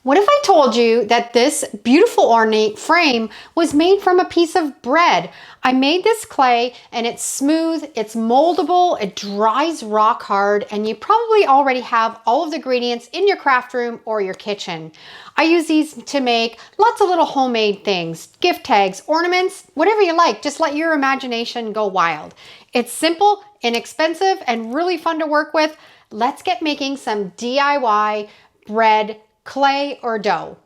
What if I told you that this beautiful ornate frame was made from a piece of bread? I made this clay and it's smooth, it's moldable, it dries rock hard, and you probably already have all of the ingredients in your craft room or your kitchen. I use these to make lots of little homemade things, gift tags, ornaments, whatever you like. Just let your imagination go wild. It's simple, inexpensive, and really fun to work with. Let's get making some DIY bread, clay, or dough.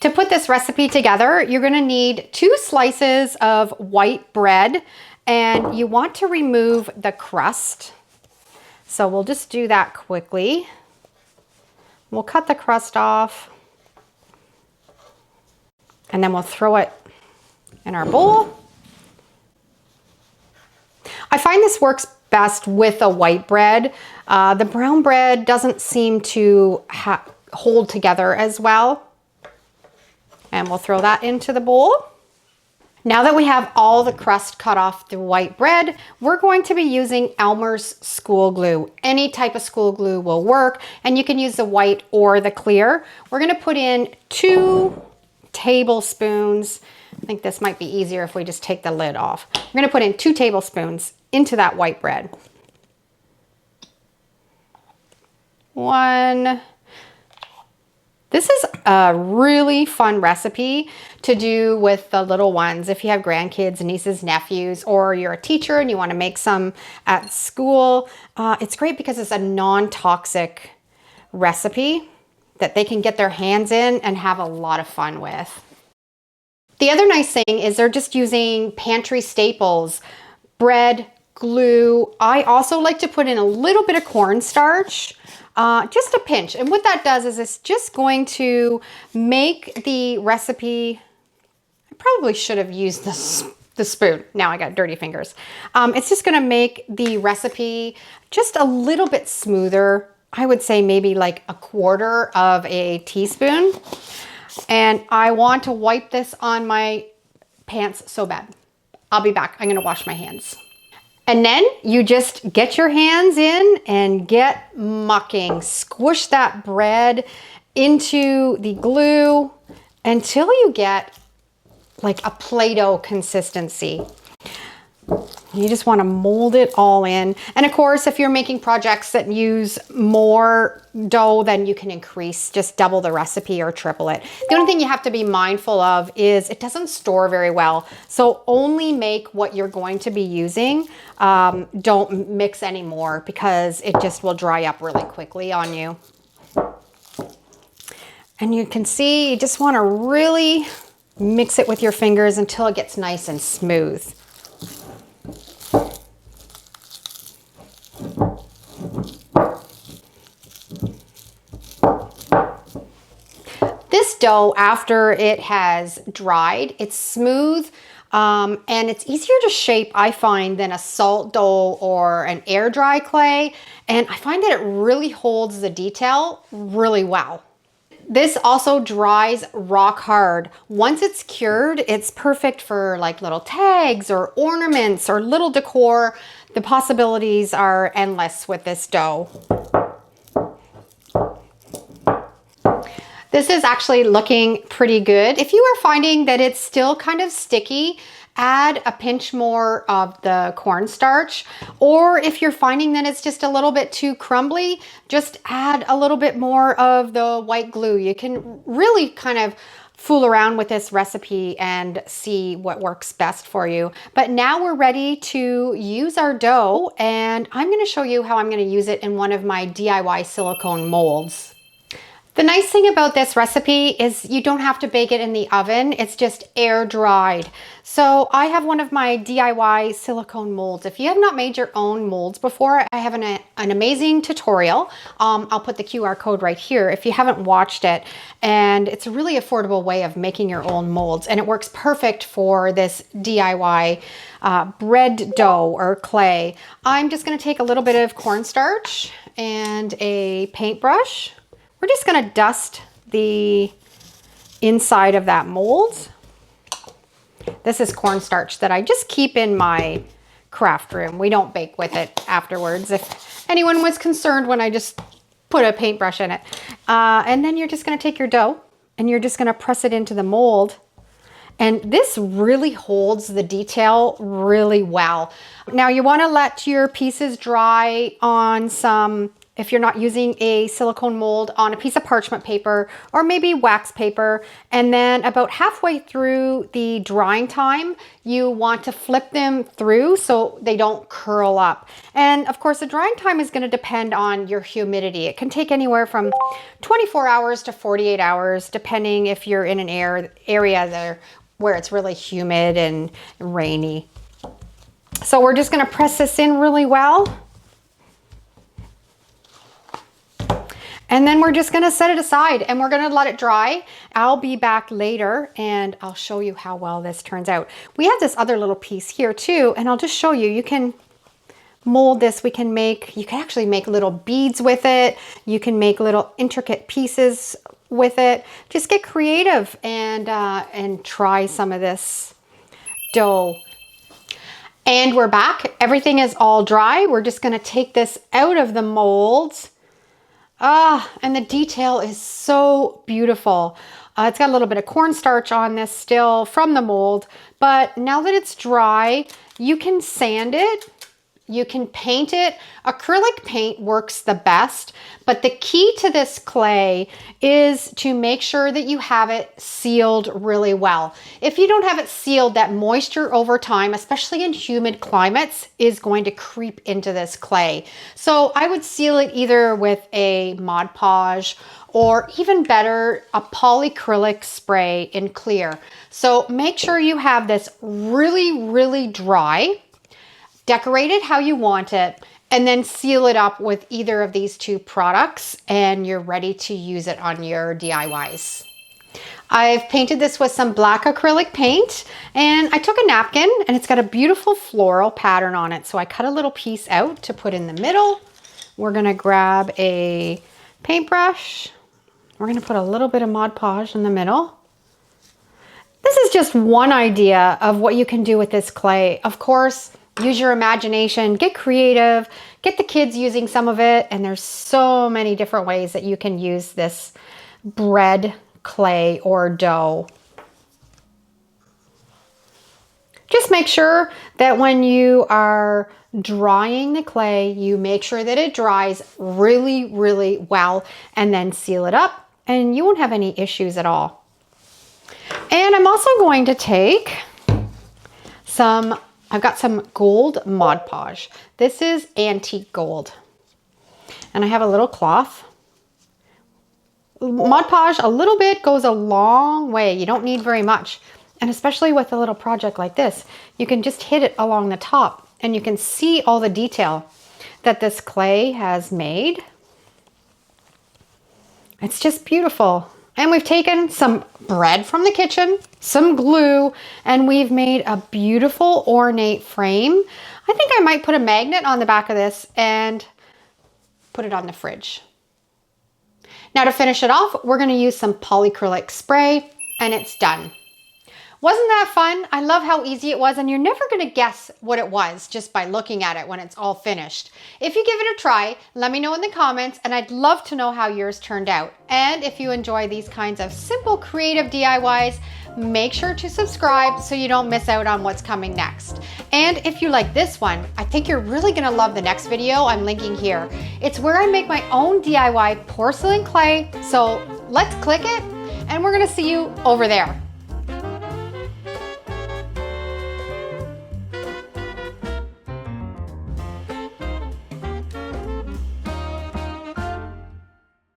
To put this recipe together, you're going to need 2 slices of white bread, and you want to remove the crust. So we'll just do that quickly. We'll cut the crust off, and then we'll throw it in our bowl. I find this works best with a white bread. The brown bread doesn't seem to hold together as well. And we'll throw that into the bowl. Now that we have all the crust cut off the white bread, we're going to be using Elmer's school glue. Any type of school glue will work, and you can use the white or the clear. We're gonna put in 2 tablespoons. I think this might be easier if we just take the lid off. We're gonna put in 2 tablespoons into that white bread. 1. This is a really fun recipe to do with the little ones. If you have grandkids, nieces, nephews, or you're a teacher and you want to make some at school, it's great because it's a non-toxic recipe that they can get their hands in and have a lot of fun with. The other nice thing is they're just using pantry staples, bread, glue. I also like to put in a little bit of cornstarch. Just a pinch. And what that does is it's just going to make the recipe, I probably should have used the spoon. Now I got dirty fingers. It's just going to make the recipe just a little bit smoother. I would say maybe like 1/4 of a teaspoon. And I want to wipe this on my pants so bad. I'll be back. I'm going to wash my hands. And then you just get your hands in and get mucking. Squish that bread into the glue until you get like a Play-Doh consistency. You just want to mold it all in. And of course, if you're making projects that use more dough, then you can increase, just double the recipe or triple it. The only thing you have to be mindful of is it doesn't store very well. So only make what you're going to be using. Don't mix any more because it just will dry up really quickly on you. And you can see, you just want to really mix it with your fingers until it gets nice and smooth. This dough, after it has dried, it's smooth and it's easier to shape, I find, than a salt dough or an air dry clay. And I find that it really holds the detail really well. This also dries rock hard. Once it's cured, it's perfect for like little tags or ornaments or little decor. The possibilities are endless with this dough. This is actually looking pretty good. If you are finding that it's still kind of sticky, add a pinch more of the cornstarch. Or if you're finding that it's just a little bit too crumbly, just add a little bit more of the white glue. You can really kind of fool around with this recipe and see what works best for you. But now we're ready to use our dough, and I'm going to show you how I'm going to use it in one of my DIY silicone molds. The nice thing about this recipe is you don't have to bake it in the oven. It's just air dried. So I have one of my DIY silicone molds. If you have not made your own molds before, I have an amazing tutorial. I'll put the QR code right here if you haven't watched it. And it's a really affordable way of making your own molds. And it works perfect for this DIY bread dough or clay. I'm just going to take a little bit of cornstarch and a paintbrush. we're just gonna dust the inside of that mold. This is cornstarch that I just keep in my craft room. We don't bake with it afterwards, if anyone was concerned when I just put a paintbrush in it. And then you're just gonna take your dough and you're just gonna press it into the mold. And this really holds the detail really well. Now you wanna let your pieces dry on some, if you're not using a silicone mold, on a piece of parchment paper or maybe wax paper. And then about halfway through the drying time, you want to flip them through so they don't curl up. And of course, the drying time is going to depend on your humidity. It can take anywhere from 24 hours to 48 hours, depending if you're in an area there where it's really humid and rainy. So we're just going to press this in really well. And then we're just gonna set it aside and we're gonna let it dry. I'll be back later and I'll show you how well this turns out. We have this other little piece here too, and I'll just show you. You can mold this. You can actually make little beads with it. You can make little intricate pieces with it. Just get creative and try some of this dough. And we're back. Everything is all dry. We're just gonna take this out of the molds. And the detail is so beautiful. It's got a little bit of cornstarch on this still from the mold, but now that it's dry, you can sand it, you can paint it. Acrylic paint works the best, but the key to this clay is to make sure that you have it sealed really well. If you don't have it sealed, that moisture over time, especially in humid climates, is going to creep into this clay. So I would seal it either with a Mod Podge or even better, a polyacrylic spray in clear. So make sure you have this really, really dry. Decorate it how you want it, and then seal it up with either of these two products, and you're ready to use it on your DIYs. I've painted this with some black acrylic paint, and I took a napkin, and it's got a beautiful floral pattern on it. So I cut a little piece out to put in the middle. We're gonna grab a paintbrush. We're gonna put a little bit of Mod Podge in the middle. This is just one idea of what you can do with this clay. Of course, use your imagination, get creative, get the kids using some of it, and there's so many different ways that you can use this bread clay or dough. Just make sure that when you are drying the clay, you make sure that it dries really, really well, and then seal it up, and you won't have any issues at all. And I'm also going to take I've got some gold Mod Podge. This is antique gold. And I have a little cloth. Mod Podge, a little bit goes a long way. You don't need very much. And especially with a little project like this, you can just hit it along the top and you can see all the detail that this clay has made. It's just beautiful. And we've taken some bread from the kitchen, some glue, and we've made a beautiful ornate frame. I think I might put a magnet on the back of this and put it on the fridge. Now to finish it off, we're gonna use some polyacrylic spray, and it's done. Wasn't that fun? I love how easy it was, and you're never gonna guess what it was just by looking at it when it's all finished. If you give it a try, let me know in the comments, and I'd love to know how yours turned out. And if you enjoy these kinds of simple, creative DIYs, make sure to subscribe so you don't miss out on what's coming next. And if you like this one, I think you're really gonna love the next video I'm linking here. It's where I make my own DIY porcelain clay, so let's click it, and we're gonna see you over there.